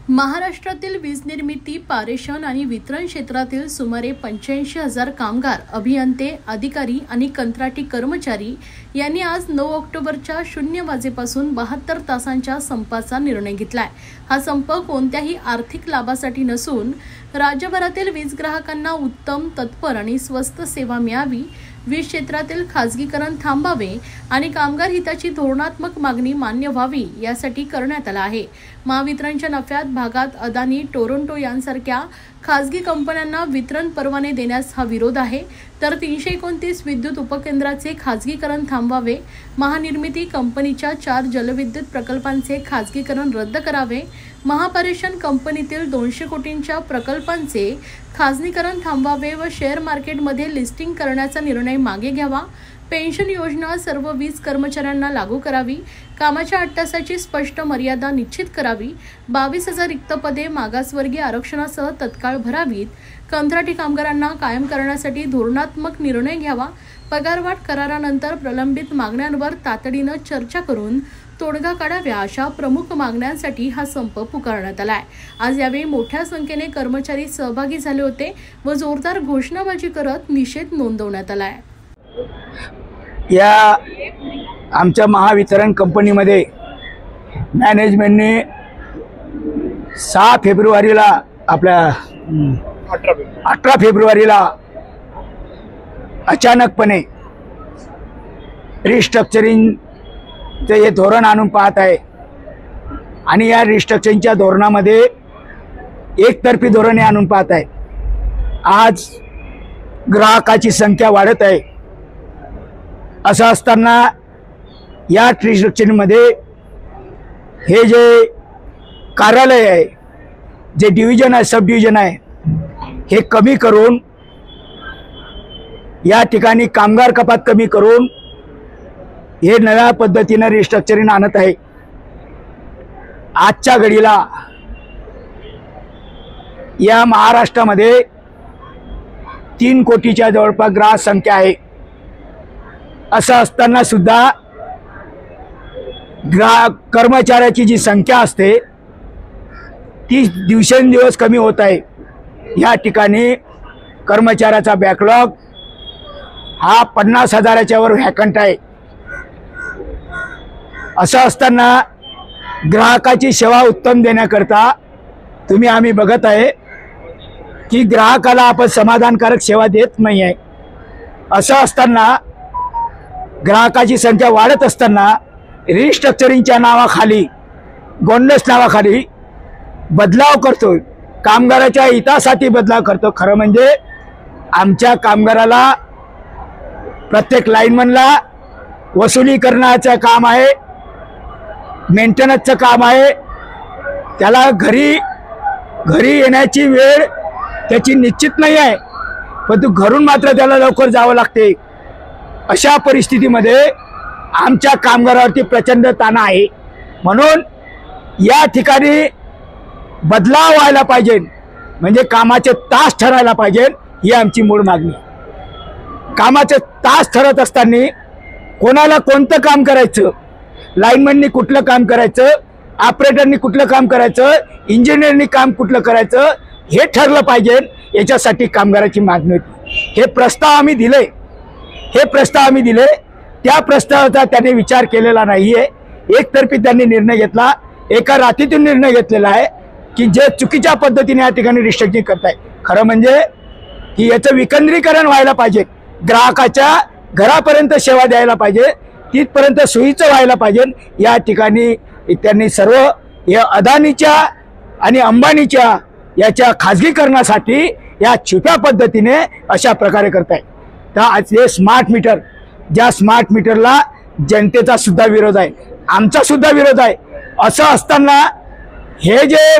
महाराष्ट्रातील वीज निर्मिती, पारेषण आणि वितरण क्षेत्रातील सुमारे 85,000 कामगार, अभियंते, अधिकारी आणि कंत्राटी कर्मचारी यांनी आज 9 ऑक्टोबरच्या 0 वाजेपासून 72 तासांच्या संपाचा निर्णय घेतलाय। हा संप कोणत्याही आर्थिक लाभासाठी नसून राज्यभरातील वीज ग्राहकांना उत्तम, तत्पर आणि स्वस्त सेवा मिळावी, वीज क्षेत्रातील खासगीकरण थांबावे आणि कामगार हिताची धोरणात्मक मागणी मान्य व्हावी यासाठी करण्यात आला आहे। महावितरणच्या नफ्यात भागात अदानी, टोरंटो यांसारख्या खासगी कंपन्यांना वितरण परवाने देण्यास हा विरोध आहे, तर 329 विद्युत उपकेंद्राचे खासगीकरण थांबवावे, महानिर्मिती कंपनीच्या 4 जलविद्युत प्रकल्पांचे खासगीकरण रद्द करावे, महापारेषण कंपनीतील 200 कोटींच्या प्रकल्पांचे खासगीकरण थांबवावे व शेअर मार्केटमध्ये लिस्टिंग करण्याचा निर्णय मागे घ्यावा, पेन्शन योजना सर्व वीज कर्मचाऱ्यांना लागू करावी, कामाच्या 8 तासाची स्पष्ट मर्यादा निश्चित करावी, 22,000 रिक्त पदे मागासवर्गीय आरक्षणासह तत्काळ भरावीत, कंत्राटी कामगारांना कायम करण्यासाठी धोरणात्मक निर्णय घ्यावा, पगारवाढ करारानंतर प्रलंबित मागण्यांवर तातडीनं चर्चा करून तोडगा काढाव्या अशा प्रमुख मागण्यांसाठी हा संप पुकारण्यात आलाय। आज यावेळी मोठ्या संख्येने कर्मचारी सहभागी झाले होते व जोरदार घोषणाबाजी करत निषेध नोंदवण्यात आलाय। या आमच्या महावितरण कंपनीमध्ये मॅनेजमेंटने 6 फेब्रुवारीला आपल्या 18 फेब्रुवारीला अचानकपणे रिस्ट्रक्चरिंगचे हे धोरण आणून पाहत आहे आणि या रिस्ट्रक्चरिंगच्या धोरणामध्ये एकतर्फी धोरणे आणून पाहत आहे। आज ग्राहकाची संख्या वाढत आहे, असं असताना या रिस्ट्रक्चरिंगमध्ये हे जे कार्यालय आहे, जे डिव्हिजन आहे, सब डिव्हिजन आहे, हे कमी करून या ठिकाणी कामगार कपात कमी करून हे नव्या पद्धतीने रिस्ट्रक्चरिंग आणत आहे। आजच्या घडीला या महाराष्ट्रामध्ये 3 कोटीच्या जवळपास ग्राहक संख्या आहे। असं असताना सुद्धा ग्राहक कर्मचाऱ्याची जी संख्या असते ती दिवसेंदिवस कमी होत आहे। या ठिकाणी कर्मचाऱ्याचा बॅकलॉग हा 50,000च्या वर व्हॅकंट आहे। असं असताना ग्राहकाची सेवा उत्तम देण्याकरता आम्ही बघत आहे की ग्राहकाला आपण समाधानकारक सेवा देत नाही आहे। असं असताना ग्राहकाची संख्या वाढत असताना रिस्ट्रक्चरिंगच्या नावाखाली, बोनस नावाखाली बदलाव करतोय, कामगाराच्या हितासाठी बदलाव करतो। खरं म्हणजे आमच्या कामगाराला, प्रत्येक लाईनमनला वसुली करण्याचं काम आहे, मेंटेनन्सचं काम आहे, त्याला घरी येण्याची वेळ त्याची निश्चित नाही आहे, परंतु घरून मात्र त्याला लवकर जावं लागते। अशा परिस्थितीमध्ये आमच्या कामगारावरती प्रचंड ताण आहे। म्हणून या ठिकाणी बदलाव व्हायला पाहिजे, म्हणजे कामाचे तास ठरायला पाहिजे, ही आमची मूळ मागणी आहे। कामाचे तास ठरत असताना कोणाला कोणतं काम करायचं, लाईनमॅननी कुठलं काम करायचं, ऑपरेटरनी कुठलं काम करायचं, इंजिनियरनी काम कुठलं करायचं, हे ठरलं पाहिजे। याच्यासाठी कामगाराची मागणी होती। हे प्रस्ताव आम्ही दिले, त्या प्रस्तावाचा त्यांनी विचार केलेला नाहीये। एकतर्फी त्यांनी निर्णय घेतला, एका रात्रीतून निर्णय घेतलेला आहे की जे चुकीच्या पद्धतीने या ठिकाणी रिस्ट्रक्चरिंग करताय। खरं म्हणजे की याचं विकेंद्रीकरण व्हायला पाहिजे, ग्राहकाच्या घरापर्यंत सेवा द्यायला पाहिजे, तिथपर्यंत सोयीचं व्हायला पाहिजे। या ठिकाणी त्यांनी सर्व या अदानीच्या आणि अंबानीच्या याच्या खाजगीकरणासाठी या छुप्या पद्धतीने अशा प्रकारे करताय। तर आज हे स्मार्ट मीटर, ज्या स्मार्ट मीटरला जनतेचा सुद्धा विरोध आहे, आमचा सुद्धा विरोध आहे। असं असताना हे जे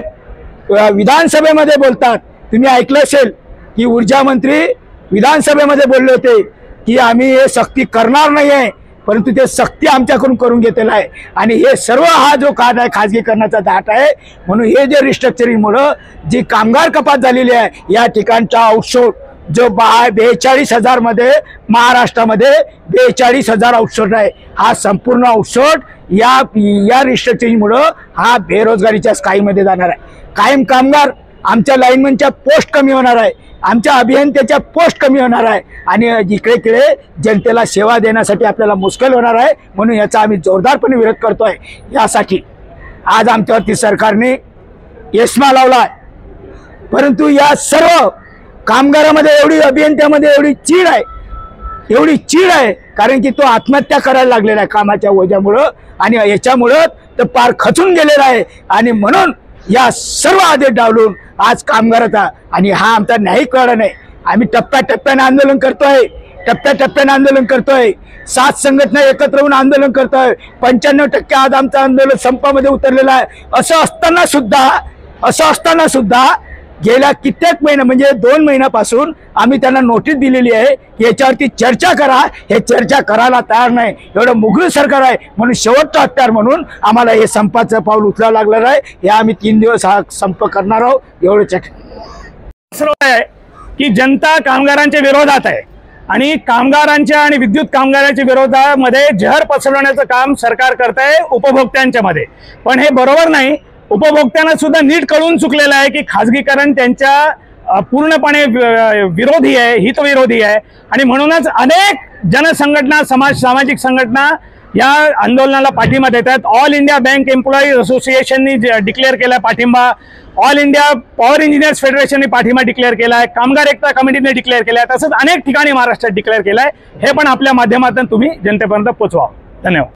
विधानसभेमध्ये बोलतात, तुम्ही ऐकलं असेल की ऊर्जा मंत्री विधानसभेमध्ये बोलले होते की आम्ही हे सक्ती करणार नाही आहे, परंतु ते सक्ती आमच्याकडून करून घेतलेला आहे। आणि हे सर्व हा जो काढ आहे खाजगीकरणाचा धाट आहे। म्हणून हे जे रिस्ट्रक्चरिंगमुळं जी कामगार कपात झालेली आहे, या ठिकाणचा आउटसोर्स जो 42,000 मध्ये महाराष्ट्रामध्ये 42,000 आउटसोर्स आहे, हा संपूर्ण आउटसोर्स या रिस्ट्रिक्शनमुळं हा बेरोजगारीच्या स्काईमध्ये जाणार आहे। कायम कामगार, आमच्या लाईनमनच्या पोस्ट कमी होणार आहे, आमच्या अभियंत्याच्या पोस्ट कमी होणार आहे आणि इकडे तिकडे जनतेला सेवा देण्यासाठी आपल्याला मुश्किल होणार आहे। म्हणून याचा आम्ही जोरदारपणे विरोध करतोय। यासाठी आज आमच्यावरती सरकारने एस्मा लावला आहे, परंतु या सर्व कामगारामध्ये एवढी, अभियंत्यामध्ये एवढी चीड आहे कारण की तो आत्महत्या करायला लागलेला आहे कामाच्या ओझ्यामुळं आणि याच्यामुळं तो पार खचून गेलेला आहे आणि म्हणून या सर्व आदेश डावलून आज कामगाराचा आणि हा आमचा न्यायिक लढा नाही। आम्ही टप्प्याटप्प्याने आंदोलन करतोय, 7 संघटना एकत्र होऊन आंदोलन करतोय। 95% आज आमचं आंदोलन संपामध्ये उतरलेलं आहे। असं असताना सुद्धा गेल्या कित्येक महिना म्हणजे 2 महिन्यापासून आम्ही त्यांना नोटीस दिलेली आहे की याच्यावरती चर्चा करा। हे चर्चा करायला तयार नाही, एवढं मुघल सरकार आहे। म्हणून शेवटचा हत्यार म्हणून आम्हाला हे संपाचं पाऊल उचलावं लागलं आहे। हे आम्ही 3 दिवस हा संप करणार आहोत। एवढंच आहे की जनता कामगारांच्या विरोधात आहे आणि कामगारांच्या आणि विद्युत कामगारांच्या विरोधामध्ये जहर पसरवण्याचं काम सरकार करत आहे उपभोक्त्यांच्या मध्ये। पण हे बरोबर नाही। उपभोक्त्यांना सुद्धा नीट कळून चुकलेलं आहे की खाजगीकरण त्यांच्या पूर्णपणे विरोधी आहे, हितविरोधी आहे आणि म्हणूनच अनेक जनसंघटना, सामाजिक संघटना या आंदोलनाला पाठिंबा देतात। ऑल इंडिया बँक एम्प्लॉईज असोसिएशननी डिक्लेअर केला पाठिंबा, ऑल इंडिया पॉवर इंजिनियर्स फेडरेशनने पाठिंबा डिक्लेअर केला आहे, कामगार एकता कमिटीने डिक्लेअर केला आहे, तसंच अनेक ठिकाणी महाराष्ट्रात डिक्लेअर केला आहे। हे पण आपल्या माध्यमातून तुम्ही जनतेपर्यंत पोहोचवा। धन्यवाद।